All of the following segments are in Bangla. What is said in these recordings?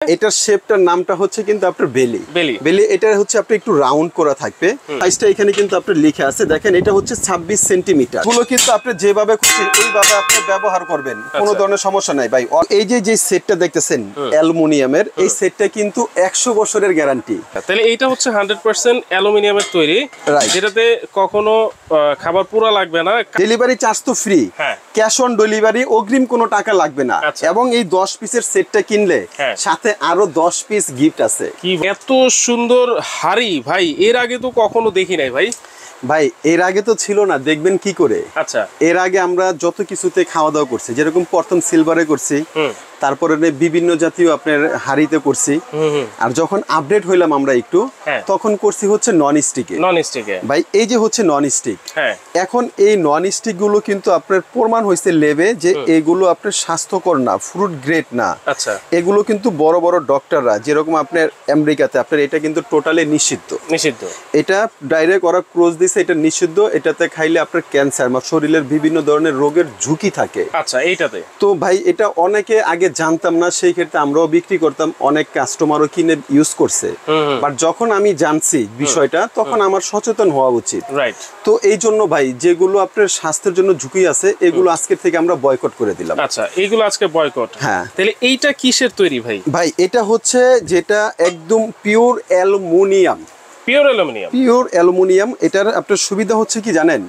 এটার শেপটার নামটা হচ্ছে কিন্তু আপনার বেলি বেলি। এটা হচ্ছে আপনি একটু রাউন্ড করা থাকবে। সাইজটা এখানে কিন্তু আপনার লিখে আছে, দেখেন এটা হচ্ছে 26 সেন্টিমিটার। গুলো কিন্তু আপনি যেভাবে খুশি ওইভাবে আপনি ব্যবহার করবেন, কোনো ধরনের সমস্যা নাই ভাই। এই যে সেটটা দেখতেছেন অ্যালুমিনিয়ামের, এই সেটটা কিন্তু 100 বছরের গ্যারান্টি। তাহলে এইটা হচ্ছে 100% অ্যালুমিনিয়ামের তৈরি, যেটাতে কখনো খাবার পুরা লাগবে না। ডেলিভারি চার্জ তো ফ্রি, ক্যাশ অন ডেলিভারি, অগ্রিম কোনো টাকা লাগবে না। এবং এই 10 পিসের সেটটা কিনলে সাথে আরো 10 পিস গিফট আছে। কি এত সুন্দর হাড়ি ভাই, এর আগে তো কখনো দেখি নাই ভাই। ভাই এর আগে তো ছিল না, দেখবেন কি করে। আচ্ছা, এর আগে আমরা যত কিছুতে খাওয়া দাওয়া করছি, যেরকম প্রথম সিলভারে করছি, তারপরে বিভিন্ন জাতীয় আপনার হাড়িতে করছি, আর যখন আপডেট হইলাম আমরা একটু, তখন করছি হচ্ছে নন স্টিকে। ভাই এই যে হচ্ছে নন স্টিক, এখন এই নন স্টিক গুলো কিন্তু আপনার প্রমাণ হয়েছে লেবে যে এগুলো আপনার স্বাস্থ্যকর না, ফ্রুট গ্রেড না। আচ্ছা, এগুলো কিন্তু বড় বড় ডক্টররা, যেরকম আপনার আমেরিকাতে আপনার এটা কিন্তু টোটালি নিষিদ্ধ। এটা ডাইরেক্ট ওরা ক্রস দিছে, এটা নিষিদ্ধ। এটাতে খাইলে আপনার ক্যান্সার বা শরীরের বিভিন্ন ধরনের রোগের ঝুঁকি থাকে। আচ্ছা, এইটাতে তো ভাই এটা অনেকে আগে জানতাম না, সেই ক্ষেত্রে আমরাও বিক্রি করতাম, অনেক কাস্টমারও কিনে ইউজ করছে। বাট যখন আমি জানছি বিষয়টা, তখন আমার সচেতন হওয়া উচিত। তো এই জন্য ভাই যেগুলো আপনার স্বাস্থ্যের জন্য ঝুঁকি আছে, এগুলো আজকের থেকে আমরা বয়কট করে দিলাম। আচ্ছা, এইগুলো আজকে বয়কট। হ্যাঁ, তাহলে এইটা কিসের তৈরি ভাই? ভাই এটা হচ্ছে যেটা একদম পিওর অ্যালুমিনিয়াম। Pure aluminium. এটার আপনার সুবিধা হচ্ছে কি জানেন?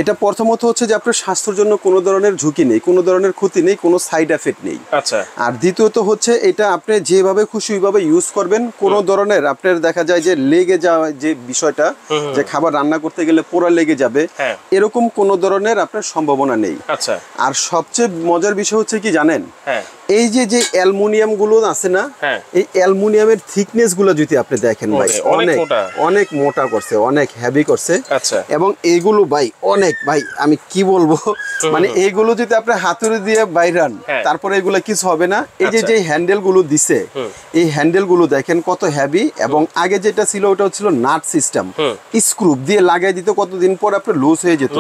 এটা প্রথমত হচ্ছে যে আপনার স্বাস্থ্যের জন্য কোনো ধরনের ঝুঁকি নেই, কোনো ধরনের ক্ষতি নেই, কোনো সাইড এফেক্ট নেই। আচ্ছা, আর দ্বিতীয়ত হচ্ছে এটা আপনি যেভাবে খুশি ওইভাবে ইউজ করবেন, কোনো ধরনের আপনার দেখা যায় যে লেগে যাওয়া যে বিষয়টা, যে খাবার রান্না করতে গেলে পোড়া লেগে যাবে, এরকম কোনো ধরনের আপনার সম্ভাবনা নেই। আচ্ছা, আর সবচেয়ে মজার বিষয় হচ্ছে কি জানেন? এই যে অ্যালুমিনিয়াম গুলো আছে না, এই অ্যালুমিনিয়ামের থিকনেস গুলো যদি আপনি দেখেন ভাই, অনেক মোটা করছে, অনেক হেভি করছে। এবং এইগুলো ভাই অনেক, ভাই আমি কি বলবো, মানে এইগুলো যদি আপনি হাতুড়ি দিয়ে বাইরান, তারপরে এগুলো কিছু হবে না। এই যে হ্যান্ডেল গুলো দিছে, এই হ্যান্ডেল গুলো দেখেন কত হেভি। এবং আগে যেটা ছিল ওটা ছিল নাট সিস্টেম, স্ক্রু দিয়ে লাগাই দিতে, কতদিন পর আপনার লুজ হয়ে যেত।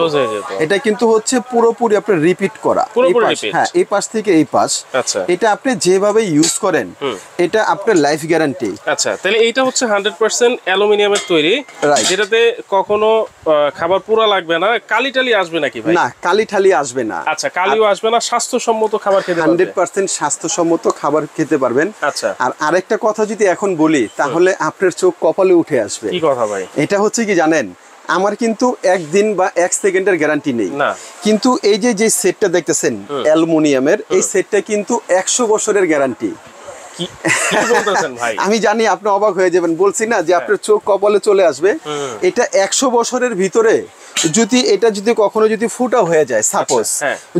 এটা কিন্তু হচ্ছে পুরোপুরি আপনার রিপিট করা, হ্যাঁ, এই পাশ থেকে এই পাশ। এটা আপনি যেভাবে ইউজ করেন, এটা আপনার লাইফ গ্যারান্টি। আচ্ছা, তাহলে এইটা হচ্ছে 100% অ্যালুমিনিয়ামের তৈরি, যেটাতে কখনো খাবার পুরা লাগবে না। কালি টালি আসবে নাকি ভাই? না, কালি টালি আসবে না। আচ্ছা, কালিও আসবে না, স্বাস্থ্যসম্মত খাবার খেতে পারবেন, 100% স্বাস্থ্যসম্মত খাবার খেতে পারবেন। আচ্ছা, আর আরেকটা কথা যদি এখন বলি, তাহলে আপনার চোখ কপালে উঠে আসবে। কি কথা ভাই? এটা হচ্ছে কি জানেন, আমার কিন্তু একদিন বা 1 সেকেন্ডের গ্যারান্টি নেই, কিন্তু এই যে সেটটা দেখতেছেন অ্যালুমিনিয়ামের, এই সেটটা কিন্তু 100 বছরের গ্যারান্টি। আমি জানি আপনি অবাক হয়ে যাবেন, বলছি না যে আপনার চোখ কপালে চলে আসবে। এটা 100 বছরের ভিতরে যদি এটা যদি কখনো যদি ফুটা হয়ে যায়, সাপোজ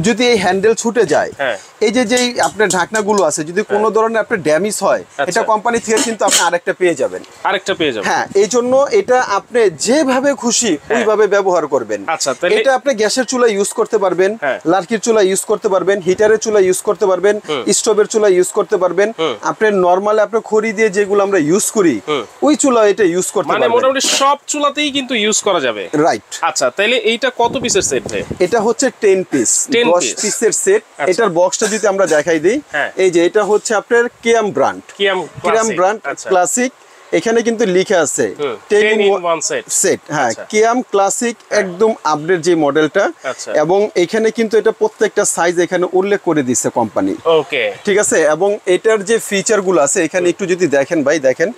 যদি এই হ্যান্ডেল ছুটে যায়, এই যে আপনার ঢাকনাগুলো আছে, যদি কোনো ধরনের আপনার ড্যামেজ হয়, এটা কোম্পানি থেকে কিন্তু আপনি আরেকটা পেয়ে যাবেন। হ্যাঁ, এই জন্য এটা আপনি যেভাবে খুশি ওইভাবে ব্যবহার করবেন। এটা আপনি গ্যাসের চুলা ইউজ করতে পারবেন, লার্কির চুলা ইউজ করতে পারবেন, হিটারের চুলা ইউজ করতে পারবেন, স্টোভের চুলা ইউজ করতে পারবেন। আপনার নরমাল আপনার খড়ি দিয়ে যেগুলো আমরা ইউজ করি, ওই চুলা এটা ইউজ করতে পারবেন। মানে মোটামুটি সব চুলাতেই কিন্তু ইউজ করা যাবে, রাইট? আচ্ছা, তাহলে এইটা কত পিসের সেট ভাই? এটা হচ্ছে 10 পিস, 10 পিসের সেট। এটার বক্সটা যদি আমরা দেখাই দিই, এই যে এটা হচ্ছে আপনার কিয়াম ব্র্যান্ড ক্লাসিক। এখানে কিন্তু লিখা আছে 10 in 1 সেট। হ্যাঁ, কিয়াম ক্লাসিক, একদম আপডেট যে মডেলটা। এবং এখানে কিন্তু এটা প্রত্যেকটা সাইজ এখানে উল্লেখ করে দিচ্ছে কোম্পানি। ওকে, ঠিক আছে। এবং এটার যে ফিচার গুলো আছে এখানে একটু যদি দেখেন ভাই, দেখেন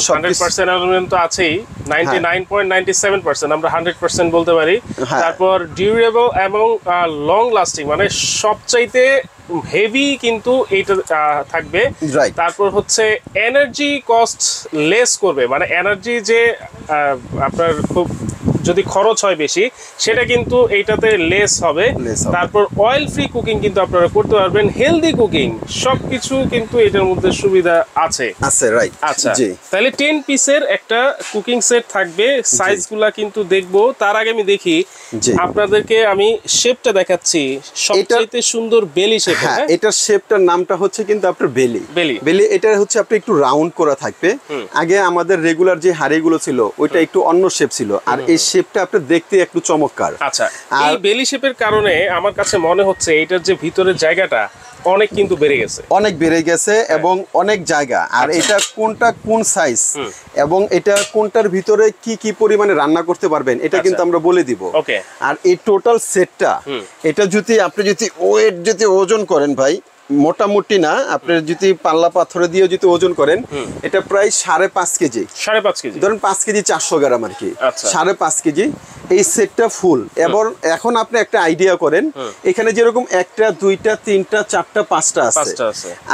100% অ্যালুমিনিয়াম তো আছেই, 99.97% আমরা 100% বলতে পারি। তারপর ডিউরেবল এবং লং লাস্টিং, মানে সবচাইতে হেভি কিন্তু এইটা থাকবে। তারপর হচ্ছে এনার্জি কস্ট লেস করবে, মানে এনার্জি যে আপনার খুব যদি খরচ হয় বেশি, সেটা কিন্তু এইটাতে লেস হবে। তারপর অয়েল ফ্রি কুকিং কিন্তু আপনারা করতে পারবেন, হেলদি কুকিং, সবকিছু কিন্তু এটার মধ্যে সুবিধা আছে। আচ্ছা, তাহলে 10 পিসের একটা কুকিং সেট থাকবে। সাইজগুলা কিন্তু দেখবো, তার আগে আমি দেখি আপনাদেরকে, আমি শেপটা দেখাচ্ছি, সবচেয়ে সুন্দর বেলি শেপ। হ্যাঁ, এটার শেপটার নামটা হচ্ছে কিন্তু আপনার বেলি। এটা হচ্ছে আপনি একটু রাউন্ড করা থাকবে। আগে আমাদের রেগুলার যে হাড়িগুলো ছিল ওইটা একটু অন্য শেপ ছিল, আর এই শেপটা আপনি দেখতে একটু চমৎকার। আচ্ছা, এই বেলি শেপের কারণে আমার কাছে মনে হচ্ছে এইটার যে ভিতরের জায়গাটা অনেক কিন্তু বেড়ে গেছে, অনেক বেড়ে গেছে এবং অনেক জায়গা। আর এটা কোনটা কোন সাইজ এবং এটা কোনটার ভিতরে কি কি পরিমাণে রান্না করতে পারবেন এটা কিন্তু আমরা বলে দিব। আর এই টোটাল সেটটা এটা যদি আপনি যদি ওয়েট যদি ওজন করেন ভাই, মোটামুটি না, আপনার যদি পাল্লা পাথরে দিয়ে যদি ওজন করেন এটা প্রায় 5.5 কেজি, 5.5 কেজি ধরুন 5 কেজি 400 গ্রাম আর কি, 5.5 কেজি এই সেটটা ফুল। এবং এখন আপনি একটা আইডিয়া করেন, এখানে যেরকম 1টা 2টা 3টা 4টা 5টা আছে,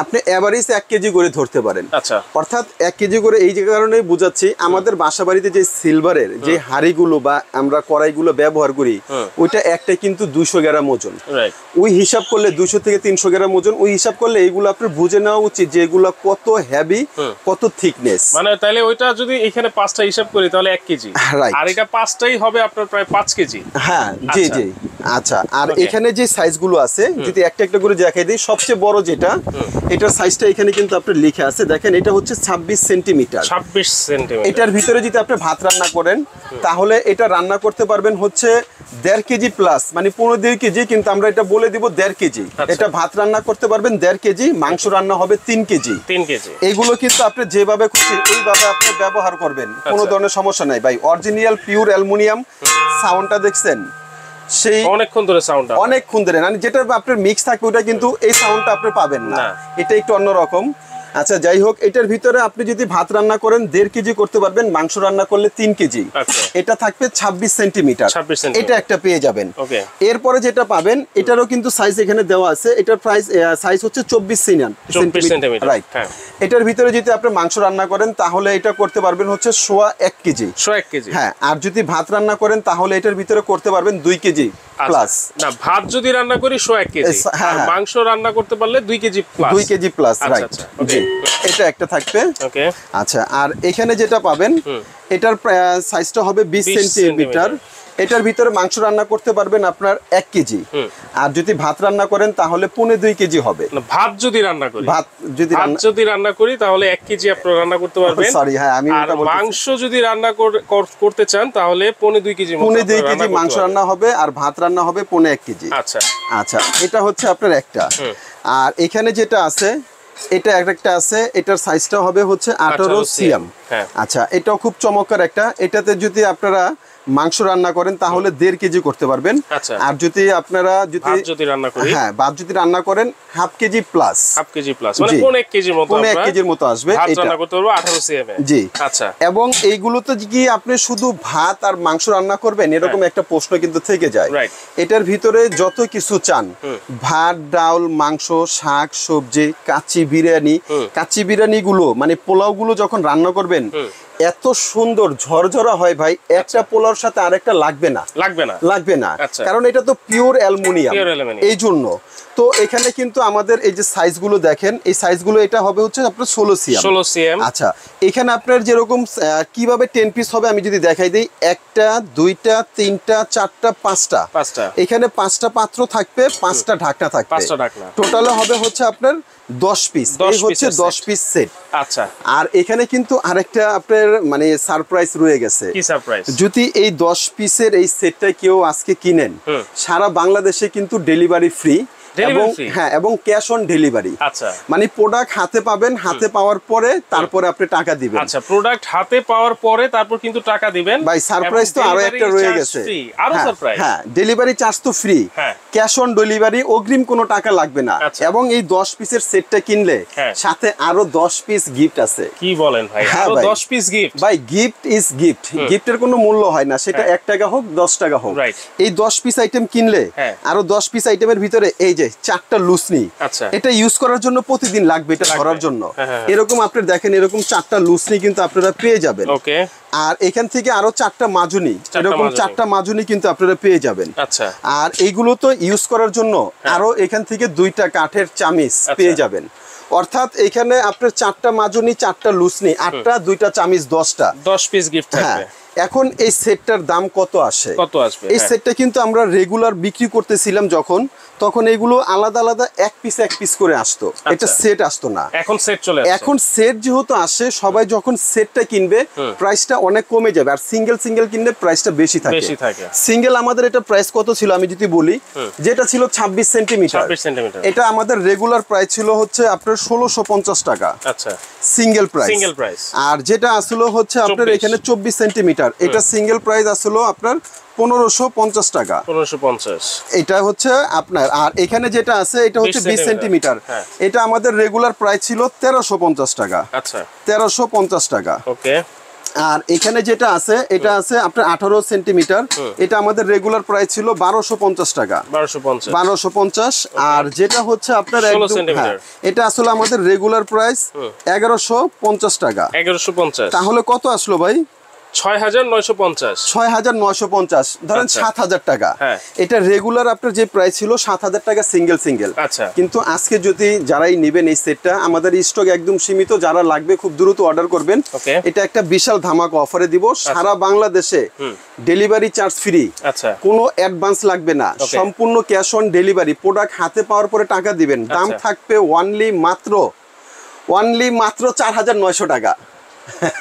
আপনি এভারেজ 1 কেজি করে ধরতে পারেন। অর্থাৎ 1 কেজি করে এই যে কারণে বুঝাচ্ছি, আমাদের বাসা বাড়িতে যে সিলভারের যে হাঁড়িগুলো বা আমরা কড়াইগুলো ব্যবহার করি ওইটা একটা কিন্তু 200 গ্রাম ওজন। ওই হিসাব করলে 200 থেকে 300 গ্রাম ওজন, ওই হিসাব করলে এইগুলো আপনার বুঝে নেওয়া উচিত যে এগুলো কত হেভি, কত থিকনেস। মানে তাহলে ওইটা যদি এখানে 5টা হিসাব করি তাহলে 1 কেজি, আর এটা 5টাই হবে আপনার প্রায় 5 কেজি। হ্যাঁ, জি জি। আচ্ছা, আর এখানে যে সাইজগুলো আছে যদি একটা একটা করে দেখাই দিই, সবচেয়ে বড় যেটা, এটার সাইজটা এখানে কিন্তু আপনার লিখে আছে, দেখেন এটা হচ্ছে 26 সেন্টিমিটার। 26 সেন্টিমিটার। এটার ভিতরে যদি আপনি ভাত রান্না করেন তাহলে এটা রান্না করতে পারবেন হচ্ছে 1.5 কেজি প্লাস, মানে 15 কেজি, কিন্তু আমরা এটা বলে দিব 1.5 কেজি। এটা ভাত রান্না করতে পারবেন 1.5 কেজি, মাংস রান্না হবে 3 কেজি। 3 কেজি। এগুলো কিন্তু আপনি যেভাবে খুশি ওইভাবে আপনি ব্যবহার করবেন, কোনো ধরনের সমস্যা নাই ভাই। Original pure aluminium. সাউন্ডটা দেখছেন, সেই অনেকক্ষণ ধরে সাউন্ড, অনেকক্ষণ ধরে, মানে যেটা আপনার মিক্স থাকে ওটা কিন্তু এই সাউন্ডটা আপনি পাবেন না, এটা একটু অন্যরকম। আচ্ছা, যাই হোক, এটার ভিতরে আপনি যদি ভাত রান্না করেন 1.5 কেজি করতে পারবেন, মাংস রান্না করলে 3 কেজি। এটা থাকবে 26 সেন্টিমিটার, এটা একটা পেয়ে যাবেন। এরপরে যেটা পাবেন এটারও কিন্তু সাইজ এখানে দেওয়া আছে, এটার প্রাইস সাইজ হচ্ছে 24 সেন্টিমিটার, রাইট। এটার ভিতরে যদি আপনি মাংস রান্না করেন তাহলে এটা করতে পারবেন হচ্ছে 1.5 কেজি। হ্যাঁ, আর যদি ভাত রান্না করেন তাহলে এটার ভিতরে করতে পারবেন 2 কেজি প্লাস। না, ভাত যদি রান্না করি 1.5 কেজি, আর মাংস রান্না করতে পারলে 2 KG plus. 2 KG plus, right. এটা একটা থাকবে। আচ্ছা, আর এখানে যেটা পাবেন এটার সাইজটা হবে 20 সেন্টিমিটার। এটার ভিতরে মাংস রান্না করতে পারবেন আপনার 1 কেজি, আর যদি ভাত রান্না করেন তাহলে 2.5 কেজি হবে। ভাত যদি রান্না করি তাহলে 1 কেজি আপনি রান্না করতে পারবেন। সরি, হ্যাঁ, আমি ওটা বলছি। মাংস যদি রান্না করতে চান তাহলে 2.5 কেজি মাংস রান্না হবে, আর ভাত রান্না হবে 1.5 কেজি। আচ্ছা আচ্ছা, এটা হচ্ছে আপনার একটা। আর এখানে যেটা আছে এটা একটা আছে, এটার সাইজটা হবে হচ্ছে 18 সিএম। আচ্ছা, এটাও খুব চমৎকার একটা। এটাতে যদি আপনারা মাংস রান্না করেন তাহলে 1.5 কেজি করতে পারবেন। আর যদি আপনারা ভাত যদি রান্না করেন 1/2 কেজি প্লাস, মানে 1 কেজির মতো আসবে। এটা রান্না করতে পারবো 18 সিএম এ। জি। আচ্ছা, এবং এইগুলোতে কি আপনি শুধু ভাত আর মাংস রান্না করবেন এরকম একটা প্রশ্ন কিন্তু থেকে যায়। এটার ভিতরে যত কিছু চান, ভাত, ডাল, মাংস, শাক, সবজি, কাচ্চি বিরিয়ানি গুলো, মানে পোলাও গুলো যখন রান্না করবেন এত সুন্দর ঝরঝরা হয় ভাই, একটা পোলাওর সাথে আরেকটা লাগবে না, কারণ এটা তো পিওর অ্যালুমিনিয়াম, এই জন্য। তো এখানে কিন্তু আমাদের এই যে সাইজগুলো দেখেন, এই সাইজগুলো এটা হবে হচ্ছে আপনার 16 সিএম। আচ্ছা, এখানে আপনার যেরকম কিভাবে 10 পিস হবে আমি যদি দেখাই দিই, 1টা 2টা 3টা 4টা 5টা, এখানে 5টা পাত্র থাকবে, 5টা ঢাকনা থাকবে, টোটালে হবে হচ্ছে আপনার 10 পিস। এই হচ্ছে 10 পিস সেট। আচ্ছা, আর এখানে কিন্তু আরেকটা আপনার মানে সারপ্রাইজ রয়ে গেছে। কি সারপ্রাইজ? যদি এই 10 পিসের এই সেটটা কেউ আজকে কিনেন, সারা বাংলাদেশে কিন্তু ডেলিভারি ফ্রি, এবং ক্যাশ অন ডেলিভারি। আচ্ছা, মানে প্রোডাক্ট হাতে পাবেন, হাতে পাওয়ার পরে তারপরে আপনি টাকা দিবেন। আচ্ছা, প্রোডাক্ট হাতে পাওয়ার পরে তারপর কিন্তু টাকা দিবেন। ভাই, সারপ্রাইজ তো আরো একটা রয়ে গেছে। আরো সারপ্রাইজ। হ্যাঁ, ডেলিভারি চার্জ তো ফ্রি, ক্যাশ অন ডেলিভারি, অগ্রিম কোনো টাকা লাগবে না। এবং এই 10 পিসের সেটটা কিনলে সাথে আরো 10 পিস গিফট আছে। কি বলেন ভাই? আরো 10 পিস গিফট? ভাই, গিফট ইজ গিফট। গিফটের কোনো মূল্য হয় না, সেটা 1 টাকা হোক 10 টাকা হোক। এই 10 পিস আইটেম কিনলে আরো 10 পিস আইটেমের ভিতরে এই যে 4টা লুসনি, এটা ইউজ করার জন্য প্রতিদিন লাগবে, এটা ধরার জন্য। এরকম আপনি দেখেন, এরকম 4টা লুসনি কিন্তু আপনারা পেয়ে যাবেন। আর এখান থেকে আরো 4টা মাজুনি, এরকম 4টা মাজুনি কিন্তু আপনারা পেয়ে যাবেন। আর এইগুলো তো ইউজ করার জন্য আরো এখান থেকে 2টা কাঠের চামিচ পেয়ে যাবেন। অর্থাৎ এখানে আপনার 4টা মাজুনি, 4টা লুসনি, 8টা, 2টা চামিচ, 10টা, 10 পিস গিফট থাকবে। এখন এই সেটটার দাম কত আসে? কত আসবে? এই সেটটা কিন্তু আমরা রেগুলার বিক্রি করতেছিলাম তখন এগুলো আলাদা আলাদা এক পিস করে আসতো, এটা সেট আসতো না। এখন সেট চলে আসে। এখন সেট যেহেতু আসে, সবাই যখন সেটটা কিনবে প্রাইসটা অনেক কমে যাবে, আর সিঙ্গেল কিনলে প্রাইসটা বেশি থাকে। সিঙ্গেল আমাদের এটা প্রাইস কত ছিল আমি যদি বলি, যেটা ছিল 26 সেন্টিমিটার, এটা আমাদের রেগুলার প্রাইস ছিল হচ্ছে আপনার 1650 টাকা। আচ্ছা, সিঙ্গেল প্রাইস। আর যেটা আসলো হচ্ছে আপনার এখানে 24 সেন্টিমিটার, এটা সিঙ্গেল প্রাইস আসলো আপনার 1550 টাকা। 1550 এটা হচ্ছে আপনার। আর এখানে যেটা আছে এটা হচ্ছে 20 সেন্টিমিটার, এটা আমাদের রেগুলার প্রাইস ছিল 1350 টাকা। আচ্ছা, 1350 টাকা। ওকে। আর এখানে যেটা আছে এটা আছে আপনার 18 সেন্টিমিটার, এটা আমাদের রেগুলার প্রাইস ছিল 1250 টাকা। 1250। আর যেটা হচ্ছে আপনার এটা আসলে আমাদের রেগুলার প্রাইস 1150 টাকা। 1150। তাহলে কত আসলো ভাই? 6950। ধরেন 7000 টাকা। এটা রেগুলার আপনার যে প্রাইস ছিল 7000 টাকা সিঙ্গেল। আচ্ছা, কিন্তু আজকে যদি যারাই নেবেন এই সেটটা, আমাদের স্টক একদম সীমিত, যারা লাগবে খুব দ্রুত অর্ডার করবেন। এটা একটা বিশাল ধামাকা অফারে দিব, সারা বাংলাদেশে ডেলিভারি চার্জ ফ্রি। আচ্ছা, কোনো অ্যাডভান্স লাগবে না, সম্পূর্ণ ক্যাশ অন ডেলিভারি। প্রোডাক্ট হাতে পাওয়ার পরে টাকা দিবেন। দাম থাকবে অনলি মাত্র 4900 টাকা।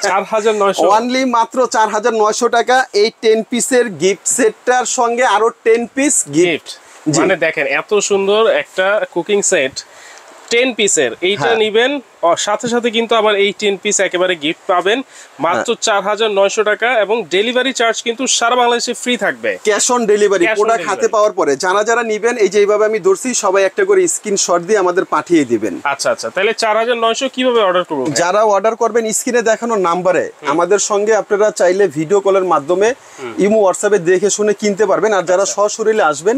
4900, অনলি মাত্র 4900 টাকা। এই 10 পিসের গিফট সেটটার সঙ্গে আরো 10 পিস গিফট। মানে দেখেন এত সুন্দর একটা কুকিং সেট 10 পিসের, এইটা নিবেন সাথে সাথে কিন্তু আবার এই 10 পিস একেবারে গিফট পাবেন মাত্র 4900 টাকা, এবং ডেলিভারি চার্জ কিন্তু সারা বাংলাদেশে ফ্রি থাকবে, ক্যাশ অন ডেলিভারি। প্রোডাক্ট হাতে পাওয়ার পরে যারা নিবেন, এই যে এইভাবে আমি ধরছি, সবাই একটা করে স্ক্রিনশট দিয়ে আমাদের পাঠিয়ে দিবেন। আচ্ছা, তাহলে 4900 কিভাবে অর্ডার করব? যারা অর্ডার করবেন স্ক্রিনে দেখানো নাম্বারে আমাদের সঙ্গে আপনারা চাইলে ভিডিও কলের মাধ্যমে ইমো হোয়াটসঅ্যাপে দেখে শুনে কিনতে পারবেন। আর যারা সশরীরে আসবেন,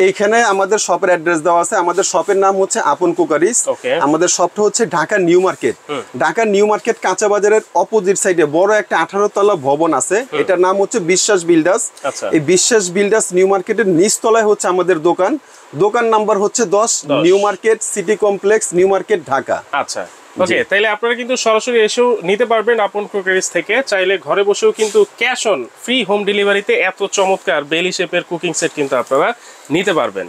এইখানে আমাদের শপের অ্যাড্রেস দেওয়া আছে। আমাদের শপের নাম হচ্ছে আপন কুকারিজ। আমাদের শপটা হচ্ছে Dhaka new market. Dhaka new market কাঁচা বাজারের অপোজিট সাইডে বড় একটা 18 তলা ভবন আছে, এটার নাম হচ্ছে বিশ্বাস বিল্ডার্স। এই বিশ্বাস বিল্ডার্স নিউ মার্কেটের নিচতলায় হচ্ছে আমাদের দোকান নাম্বার হচ্ছে 10, new market city complex, new market, Dhaka. আচ্ছা, ওকে। তাইলে আপনারা কিন্তু সরাসরি এসেও নিতে পারবেন আপন কুকারিজ থেকে। চাইলে ঘরে বসেও কিন্তু ক্যাশ অন ফ্রি হোম ডেলিভারিতে এত চমৎকার বেলি শেপের কুকিং সেট কিন্তু আপনারা নিতে পারবেন।